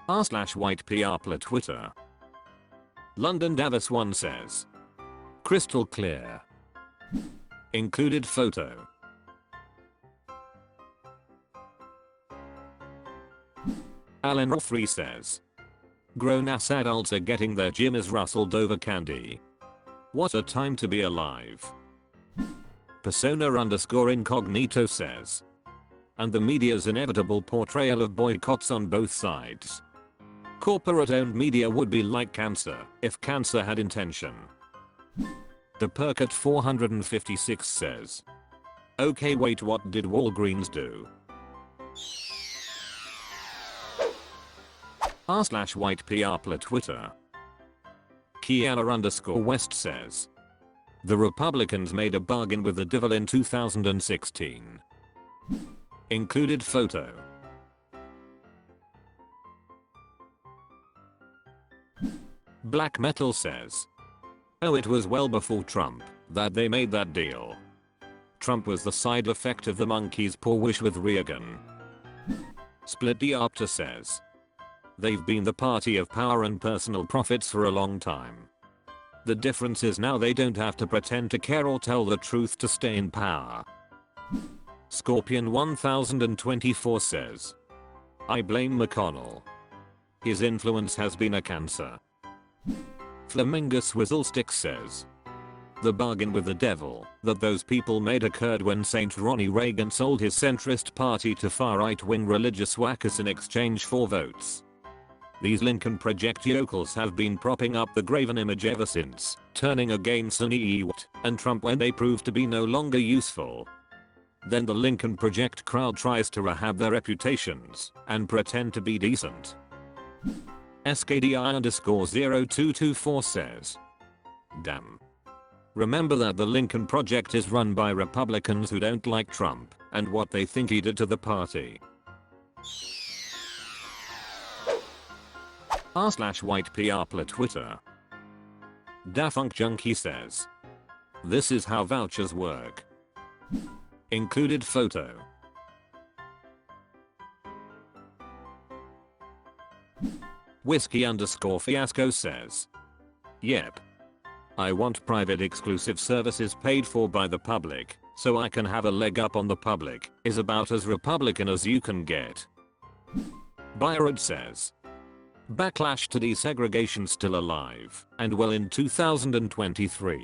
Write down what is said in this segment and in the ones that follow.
r/white PR Twitter. London Davos 1 says. Crystal clear. Included photo. Alan Roth 3 says. Grown-ass adults are getting their Jimmy's rustled over candy. What a time to be alive. Persona_incognito says. And the media's inevitable portrayal of boycotts on both sides. Corporate-owned media would be like cancer if cancer had intention. The Perk at 456 says. Okay, wait, what did Walgreens do? r/white PR Twitter. Kiana_West says. The Republicans made a bargain with the devil in 2016. Included photo. Black Metal says. Oh, it was well before Trump that they made that deal. Trump was the side effect of the monkey's paw wish with Reagan. Split Diopter says. They've been the party of power and personal profits for a long time. The difference is now they don't have to pretend to care or tell the truth to stay in power. Scorpion 1024 says. I blame McConnell. His influence has been a cancer. Flamingus Whizzlestick says. The bargain with the devil that those people made occurred when St. Ronnie Reagan sold his centrist party to far-right-wing religious whackers in exchange for votes. These Lincoln Project yokels have been propping up the graven image ever since, turning against Sunni and Trump when they prove to be no longer useful. Then the Lincoln Project crowd tries to rehab their reputations and pretend to be decent. SKDI_0224 says. Damn. Remember that the Lincoln Project is run by Republicans who don't like Trump and what they think he did to the party. r/white PR Twitter. Dafunk Junkie says. This is how vouchers work. Included photo. Whiskey_fiasco says. Yep. I want private exclusive services paid for by the public, so I can have a leg up on the public, is about as Republican as you can get. Byrod says. Backlash to desegregation still alive and well in 2023.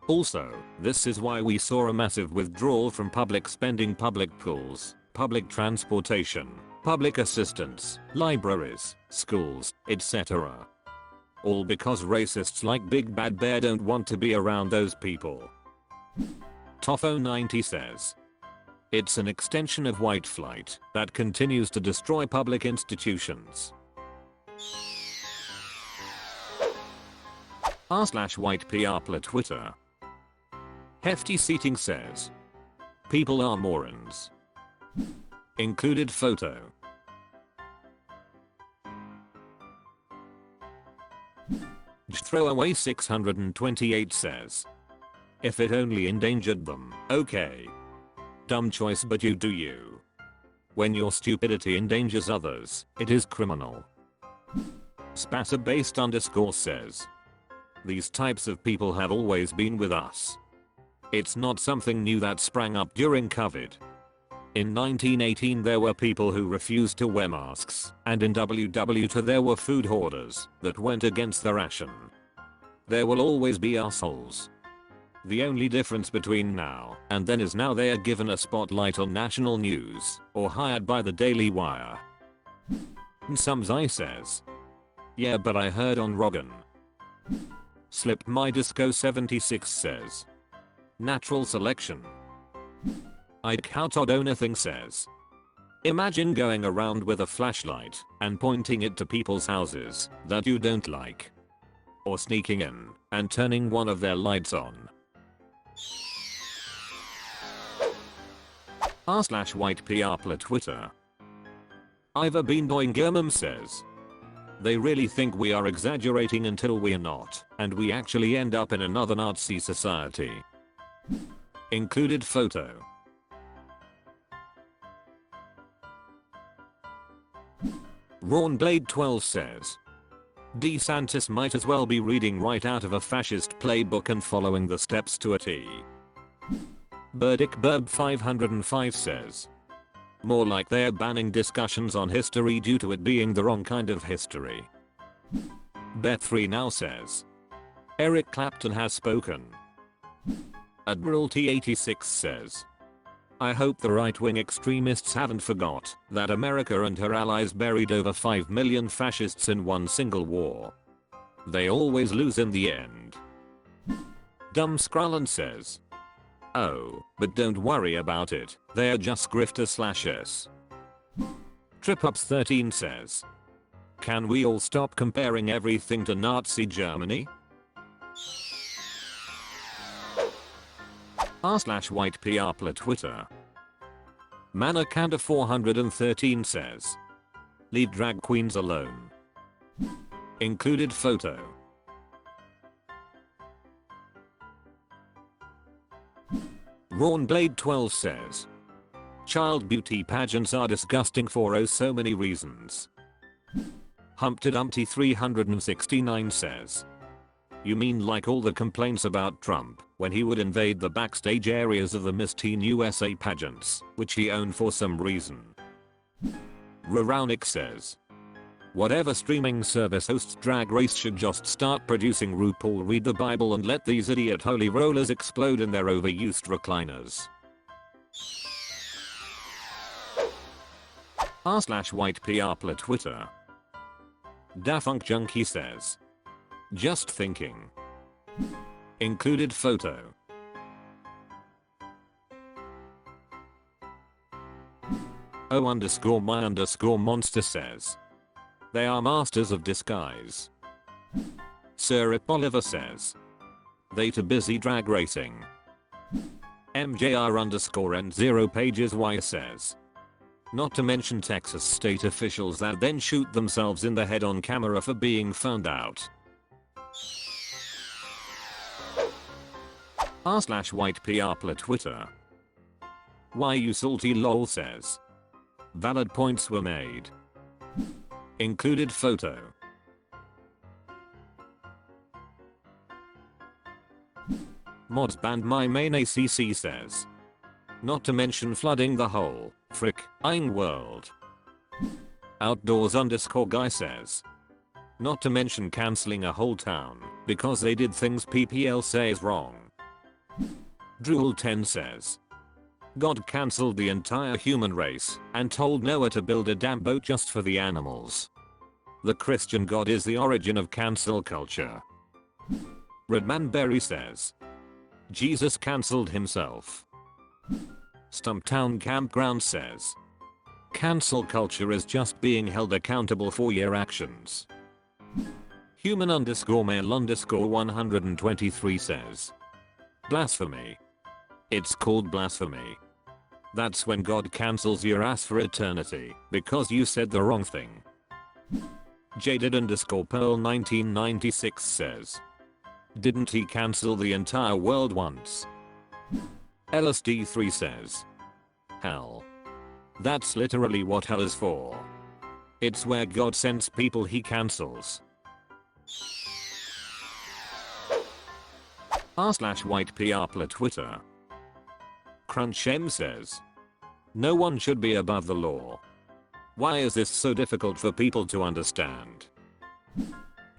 Also, this is why we saw a massive withdrawal from public spending, public pools, public transportation, public assistance, libraries, schools, etc. All because racists like Big Bad Bear don't want to be around those people. Toffo90 says. It's an extension of white flight that continues to destroy public institutions. r/white PR Twitter. Hefty Seating says. People are morons. Included photo. Throwaway 628 says. If it only endangered them, okay. Dumb choice, but you do you. When your stupidity endangers others, it is criminal. Spasser_based_ says. These types of people have always been with us. It's not something new that sprang up during COVID. In 1918 there were people who refused to wear masks, and in WW2 there were food hoarders that went against the ration. There will always be assholes. The only difference between now and then is now they are given a spotlight on national news or hired by the Daily Wire. Somesai says. Yeah, but I heard on Rogan. Slipped My Disco 76 says. Natural selection. I'd count on anything says. Imagine going around with a flashlight and pointing it to people's houses that you don't like. Or sneaking in and turning one of their lights on. r/white PR Twitter. Ivor Beanboing says. They really think we are exaggerating until we're not, and we actually end up in another Nazi society. Included photo. Rawnblade12 says, DeSantis might as well be reading right out of a fascist playbook and following the steps to a T. Burdick505 says, more like they're banning discussions on history due to it being the wrong kind of history. Bet3 now says, Eric Clapton has spoken. Admiral T86 says, I hope the right-wing extremists haven't forgot that America and her allies buried over 5 million fascists in one single war. They always lose in the end. Dumb Skrullen says, oh, but don't worry about it, they're just grifters/s. TripUps13 says, can we all stop comparing everything to Nazi Germany? r/white PR Twitter. Manakanda413 says, leave drag queens alone. Included photo. Rawnblade12 says, child beauty pageants are disgusting for oh so many reasons. Humpty Dumpty 369 says, you mean like all the complaints about Trump when he would invade the backstage areas of the Miss Teen USA pageants, which he owned for some reason. Raraunik says, whatever streaming service hosts Drag Race should just start producing RuPaul Read the Bible and let these idiot holy rollers explode in their overused recliners. r/white PR Twitter. Dafunk Junkie says, just thinking. Included photo. O_my_monster says, they are masters of disguise. Sir Oliver says, they too busy drag racing. MJR_N0pages says, not to mention Texas state officials that then shoot themselves in the head on camera for being found out. r/white PR Twitter. Why you salty lol says, valid points were made. Included photo. Mods banned my main ACC says, not to mention flooding the whole frick-ing world. Outdoors_guy says, not to mention cancelling a whole town because they did things PPL says wrong. Drool10 says, God cancelled the entire human race and told Noah to build a damn boat just for the animals. The Christian God is the origin of cancel culture. Redmanberry says, Jesus cancelled himself. Stumptown Campground says, cancel culture is just being held accountable for your actions. Human_male_123 says, blasphemy. It's called blasphemy. That's when God cancels your ass for eternity because you said the wrong thing. Jaded_Pearl1996 says, didn't he cancel the entire world once? LSD3 says, hell. That's literally what hell is for. It's where God sends people he cancels. r/white PR Twitter. Crunchem says, no one should be above the law. Why is this so difficult for people to understand?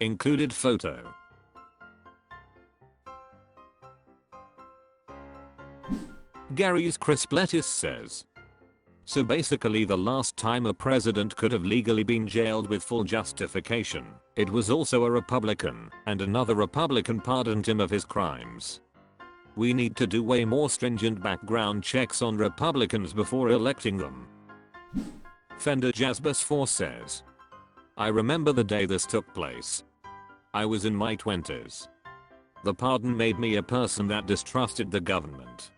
Included photo. Gary's Crisp Lettuce says, so basically the last time a president could have legally been jailed with full justification, it was also a Republican, and another Republican pardoned him of his crimes. We need to do way more stringent background checks on Republicans before electing them. Fender Jazzbus 4 says, I remember the day this took place. I was in my 20s. The pardon made me a person that distrusted the government.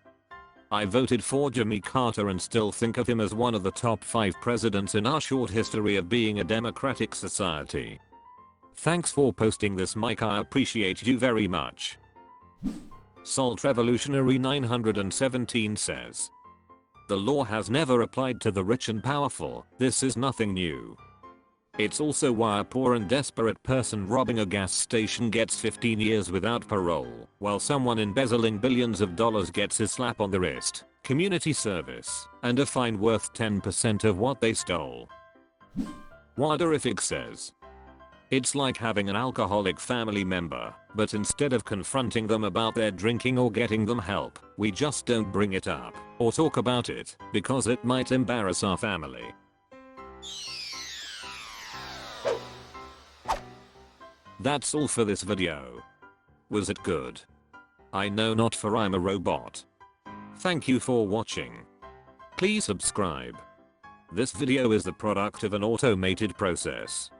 I voted for Jimmy Carter and still think of him as one of the top 5 presidents in our short history of being a democratic society. Thanks for posting this, Mike, I appreciate you very much. Salt Revolutionary 917 says, the law has never applied to the rich and powerful, this is nothing new. It's also why a poor and desperate person robbing a gas station gets 15 years without parole, while someone embezzling billions of dollars gets a slap on the wrist, community service, and a fine worth 10% of what they stole. Waderific says, it's like having an alcoholic family member, but instead of confronting them about their drinking or getting them help, we just don't bring it up or talk about it because it might embarrass our family. That's all for this video. Was it good? I know not, for I'm a robot. Thank you for watching. Please subscribe. This video is the product of an automated process.